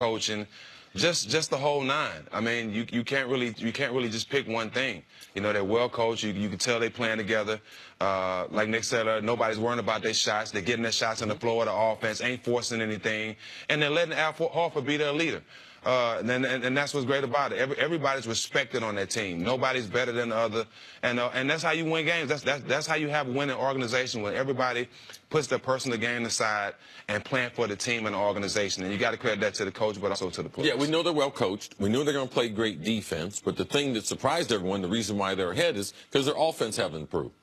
coaching, just the whole nine. I mean, you can't really just pick one thing. You know, they're well coached. You can tell they're playing together. Like Nick said, nobody's worrying about their shots. They're getting their shots on the floor of the offense, ain't forcing anything, and they're letting Al Horford be their leader. And that's what's great about it. Everybody's respected on that team. Nobody's better than the other, and that's how you win games. That's how you have a winning organization, when everybody puts their personal game aside and plan for the team and the organization. And you got to credit that to the coach, but also to the players. Yeah, we know they're well coached. We know they're going to play great defense. But the thing that surprised everyone, the reason why they're ahead, is because their offense haven't improved.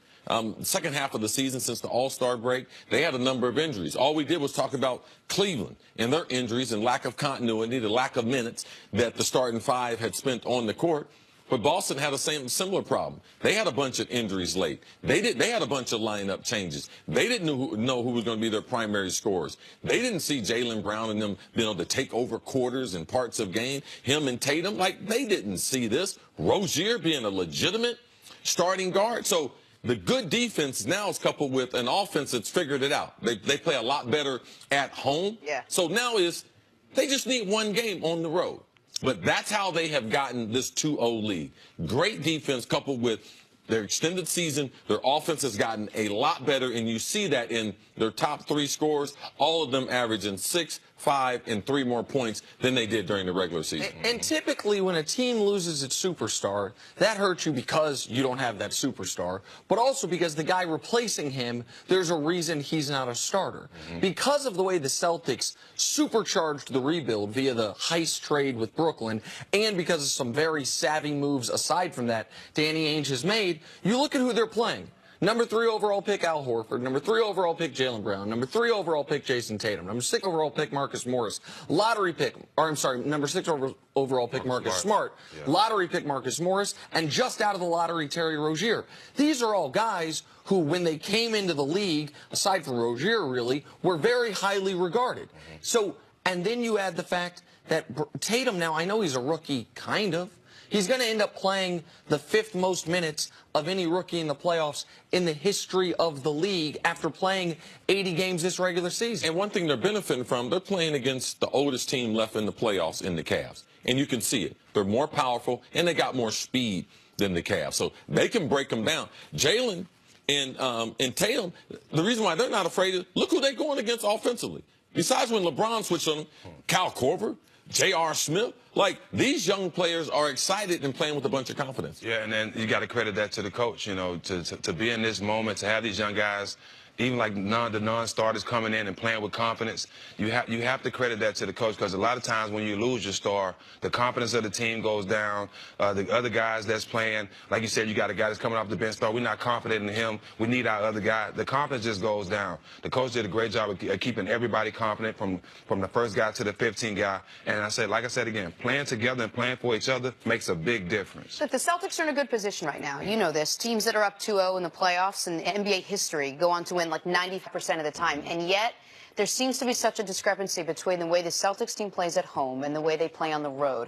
Second half of the season, since the All-Star break, they had a number of injuries. All we did was talk about Cleveland and their injuries and lack of continuity, the lack of minutes that the starting five had spent on the court. But Boston had a similar problem. They had a bunch of injuries late. They had a bunch of lineup changes. They didn't know who was going to be their primary scorers. They didn't see Jaylen Brown and them being able to take over quarters and parts of game. Him and Tatum, like, they didn't see this. Rozier being a legitimate starting guard. So the good defense now is coupled with an offense that's figured it out. They play a lot better at home. Yeah. So now they just need one game on the road. But that's how they have gotten this 2-0 lead. Great defense coupled with their extended season. Their offense has gotten a lot better, and you see that in their top three scorers, all of them averaging 6, 5, and 3 more points than they did during the regular season. And typically when a team loses its superstar, that hurts you because you don't have that superstar, but also because the guy replacing him, there's a reason he's not a starter. Because of the way the Celtics supercharged the rebuild via the heist trade with Brooklyn, and because of some very savvy moves aside from that Danny Ainge has made, you look at who they're playing. Number 3 overall pick, Al Horford. Number 3 overall pick, Jaylen Brown. Number 3 overall pick, Jason Tatum. Number 6 overall pick, Marcus Morris. Lottery pick, or I'm sorry, number 6 overall pick, Marcus Smart. Yeah. Lottery pick, Marcus Morris. And just out of the lottery, Terry Rozier. These are all guys who, when they came into the league, aside from Rozier really, were very highly regarded. So, and then you add the fact that Tatum now, I know he's a rookie, kind of. He's going to end up playing the 5th most minutes of any rookie in the playoffs in the history of the league after playing 80 games this regular season. And one thing they're benefiting from, they're playing against the oldest team left in the playoffs in the Cavs. And you can see it. They're more powerful, and they got more speed than the Cavs. So they can break them down. Jaylen and Tatum, the reason why they're not afraid is, look who they're going against offensively. Besides when LeBron switched on them, Kyle Korver, J.R. Smith, like, these young players are excited and playing with a bunch of confidence. Yeah, and then you got to credit that to the coach, you know, to be in this moment, to have these young guys, even like the non-starters coming in and playing with confidence. You have to credit that to the coach, because a lot of times when you lose your star, the confidence of the team goes down. The other guys that's playing, like you said, you got a guy that's coming off the bench star. We're not confident in him. We need our other guy. The confidence just goes down. The coach did a great job of keeping everybody confident from the first guy to the 15th guy. And like I said again, playing together and playing for each other makes a big difference. Look, the Celtics are in a good position right now. You know this. Teams that are up 2-0 in the playoffs in NBA history go on to win like 95% of the time, and yet there seems to be such a discrepancy between the way the Celtics team plays at home and the way they play on the road.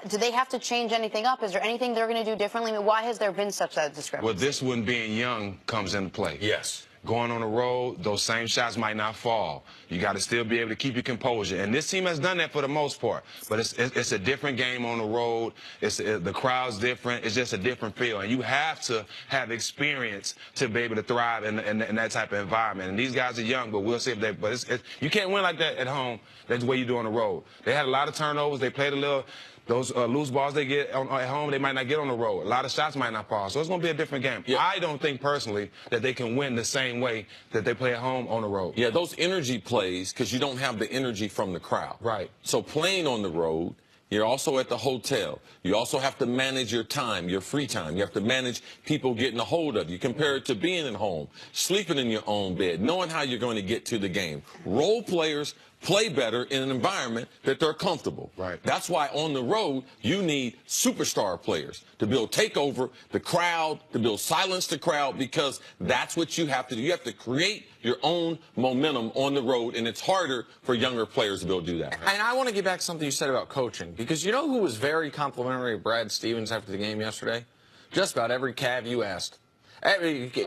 Do they have to change anything up? Is there anything they're going to do differently? I mean, why has there been such a discrepancy? Well, this one being young comes into play. Yes. Going on the road, those same shots might not fall. You got to still be able to keep your composure. And this team has done that for the most part. But it's a different game on the road. The crowd's different. It's just a different feel. And you have to have experience to be able to thrive in that type of environment. And these guys are young, but we'll see if they. But you can't win like that at home. That's the way you do on the road. They had a lot of turnovers. They played a little. Those loose balls they get at home, they might not get on the road. A lot of shots might not fall. So it's going to be a different game. Yeah. I don't think personally that they can win the same way that they play at home on the road. Yeah, those energy plays, because you don't have the energy from the crowd. Right. So playing on the road, you're also at the hotel. You also have to manage your time, your free time. You have to manage people getting a hold of you. Compare it to being at home, sleeping in your own bed, knowing how you're going to get to the game. Role players play better in an environment that they're comfortable. Right. That's why on the road, you need superstar players to build takeover, the crowd, to build silence the crowd, because that's what you have to do. You have to create your own momentum on the road, and it's harder for younger players to be able to do that. And I want to get back to something you said about coaching, because you know who was very complimentary of Brad Stevens after the game yesterday? Just about every Cav you asked.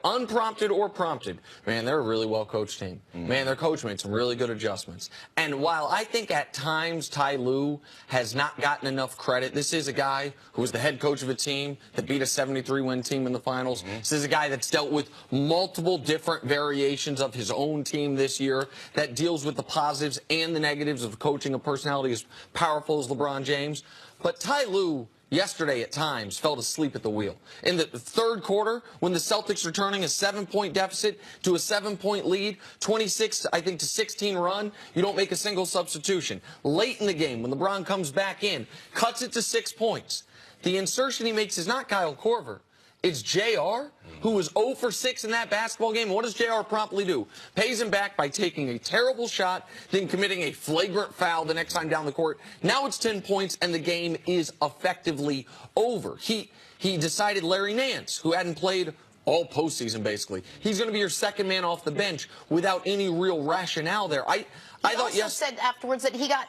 Unprompted or prompted, man, they're a really well-coached team. Man, their coach made some really good adjustments. And while I think at times Ty Lue has not gotten enough credit, this is a guy who was the head coach of a team that beat a 73-win team in the finals. This is a guy that's dealt with multiple different variations of his own team this year, that deals with the positives and the negatives of coaching a personality as powerful as LeBron James. But Ty Lue yesterday at times fell asleep at the wheel. In the third quarter, when the Celtics are turning a 7-point deficit to a 7-point lead, 26, I think, to 16 run, you don't make a single substitution. Late in the game, when LeBron comes back in, cuts it to 6 points. The insertion he makes is not Kyle Korver. It's JR, who was 0 for 6 in that basketball game. What does JR promptly do? Pays him back by taking a terrible shot, then committing a flagrant foul the next time down the court. Now it's 10 points, and the game is effectively over. He decided Larry Nance, who hadn't played all postseason, basically. He's going to be your second man off the bench without any real rationale there. I thought, he also said afterwards that he got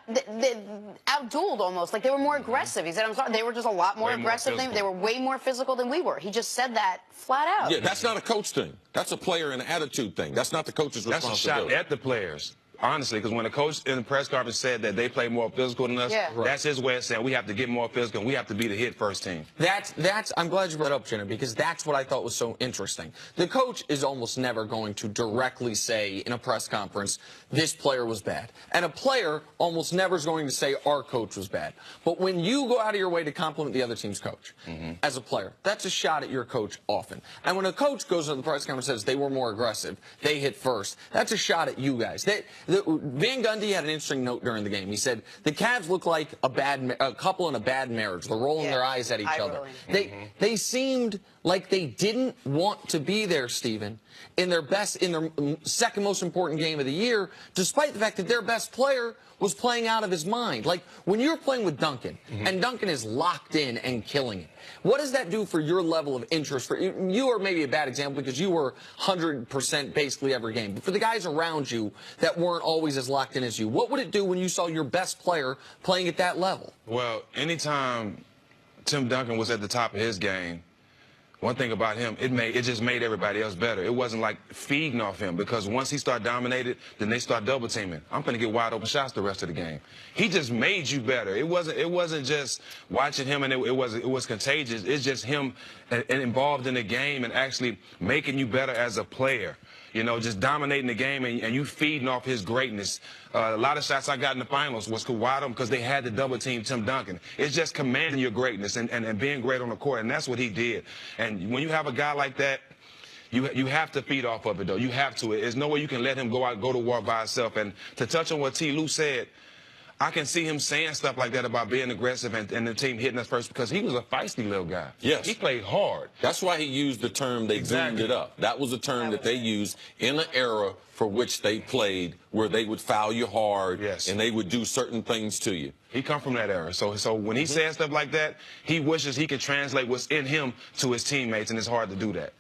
outdueled almost. Like, they were more aggressive. He said, I'm sorry, they were just a lot more aggressive. They were way more physical than we were. He just said that flat out. Yeah, that's not a coach thing. That's a player and attitude thing. That's not the coach's responsibility. That's a shot at the players. Honestly, because when the coach in the press conference said that they play more physical than us, that's his way of saying we have to get more physical and we have to be the hit first team. I'm glad you brought it up, Jenna, because that's what I thought was so interesting. The coach is almost never going to directly say in a press conference, this player was bad. And a player almost never is going to say our coach was bad. But when you go out of your way to compliment the other team's coach as a player, that's a shot at your coach often. And when a coach goes to the press conference and says they were more aggressive, they hit first, that's a shot at you guys. Van Gundy had an interesting note during the game. He said the Cavs look like a couple in a bad marriage. They're rolling their eyes at each other. They seemed like they didn't want to be there, Stephen, in their second most important game of the year, despite the fact that their best player was playing out of his mind. Like, when you're playing with Duncan, and Duncan is locked in and killing it, what does that do for your level of interest? You are maybe a bad example because you were 100% basically every game. But for the guys around you that weren't always as locked in as you, what would it do when you saw your best player playing at that level? Well, anytime Tim Duncan was at the top of his game, one thing about him, it just made everybody else better. It wasn't like feeding off him, because once he started dominated, then they start double teaming. I'm going to get wide open shots the rest of the game. He just made you better. It wasn't just watching him and it was contagious. It's just him and involved in the game and actually making you better as a player. You know, just dominating the game and you feeding off his greatness. A lot of shots I got in the finals was wide open because they had to double team Tim Duncan. It's just commanding your greatness and being great on the court, and that's what he did. And when you have a guy like that, you have to feed off of it, though. You have to. There's no way you can let him go to war by himself. And to touch on what T. Lue said, I can see him saying stuff like that about being aggressive and the team hitting us first, because he was a feisty little guy. Yes. He played hard. That's why he used the term they zoomed it up. That was a term that they used in an era for which they played, where they would foul you hard and they would do certain things to you. He come from that era. So when he says stuff like that, he wishes he could translate what's in him to his teammates, and it's hard to do that.